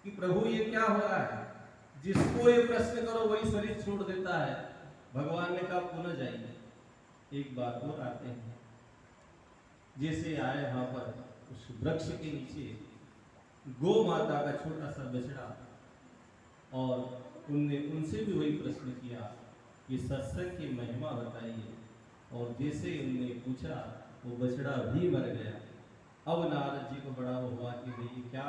कि प्रभु ये क्या हो रहा है, जिसको ये प्रश्न करो वही शरीर छोड़ देता है। भगवान ने कहा पुनः जाइए, एक बार और आते हैं। जैसे आए वहां पर उस वृक्ष के नीचे गौ माता का छोटा सा बछड़ा, और उनने उनसे भी वही प्रश्न किया कि सत्संग की महिमा बताइए। और जैसे उनने पूछा वो बछड़ा भी मर गया। अब नारद जी को बड़ा हुआ कि भाई क्या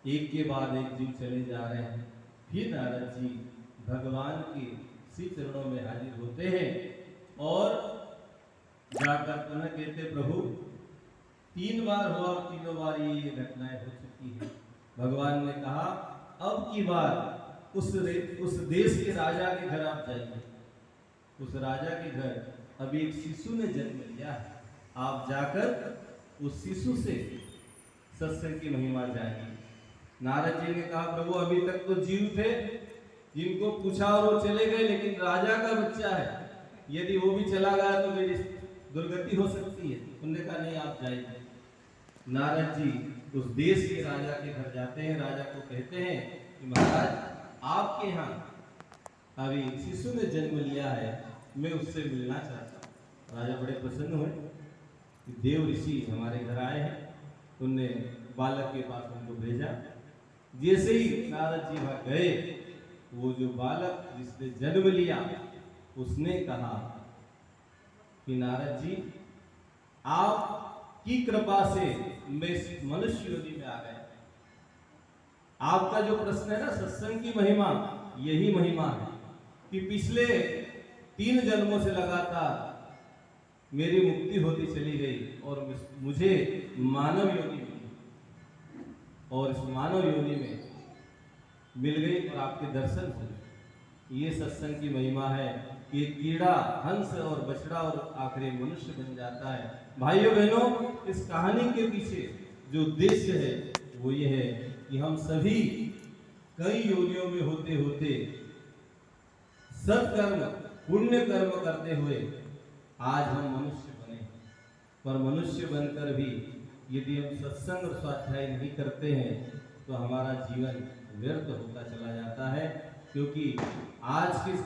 एक के बाद एक जीव चले जा रहे हैं। फिर नारद जी भगवान के श्री चरणों में हाजिर होते हैं और जाकर पुनः कहते प्रभु 3 बार हुआ और तीनों बार ये घटनाएं हो चुकी है। भगवान ने कहा अब की बार उस देश के राजा के घर आप जाइए। उस राजा के घर अभी एक शिशु ने जन्म लिया है, आप जाकर उस शिशु से सत्संग की महिमा जानिए। नारद जी ने कहा प्रभु अभी तक तो जीव थे, जिनको पूछा और वो चले गए, लेकिन राजा का बच्चा है, यदि वो भी चला गया तो मेरी दुर्गति हो सकती है। उन्होंने कहा नहीं आप जाइए। नारद जी उस देश के राजा के घर जाते हैं। राजा को कहते हैं कि महाराज आपके यहाँ अभी शिशु ने जन्म लिया है, मैं उससे मिलना चाहता हूँ। राजा बड़े प्रसन्न हुए कि देव ऋषि हमारे घर आए हैं। उनने बालक के पास उनको भेजा। जैसे ही नारद जी वहां गए, वो जो बालक जिसने जन्म लिया उसने कहा कि नारद जी आपकी कृपा से मैं मनुष्य योनि में आ गया। आपका जो प्रश्न है ना सत्संग की महिमा, यही महिमा है कि पिछले 3 जन्मों से लगातार मेरी मुक्ति होती चली गई और मुझे मानव योनि मिली, और इस मानव योनि में मिल गई और आपके दर्शन हुए। ये सत्संग की महिमा है कि कीड़ा हंस और बछड़ा और आखिरी मनुष्य बन जाता है। भाइयों बहनों, इस कहानी के पीछे जो उद्देश्य है वो ये है कि हम सभी कई योनियों में होते होते सत्कर्म पुण्य कर्म करते हुए आज हम मनुष्य बने। पर मनुष्य बनकर भी यदि हम सत्संग और स्वाध्याय नहीं करते हैं तो हमारा जीवन व्यर्थ होता चला जाता है, क्योंकि आज के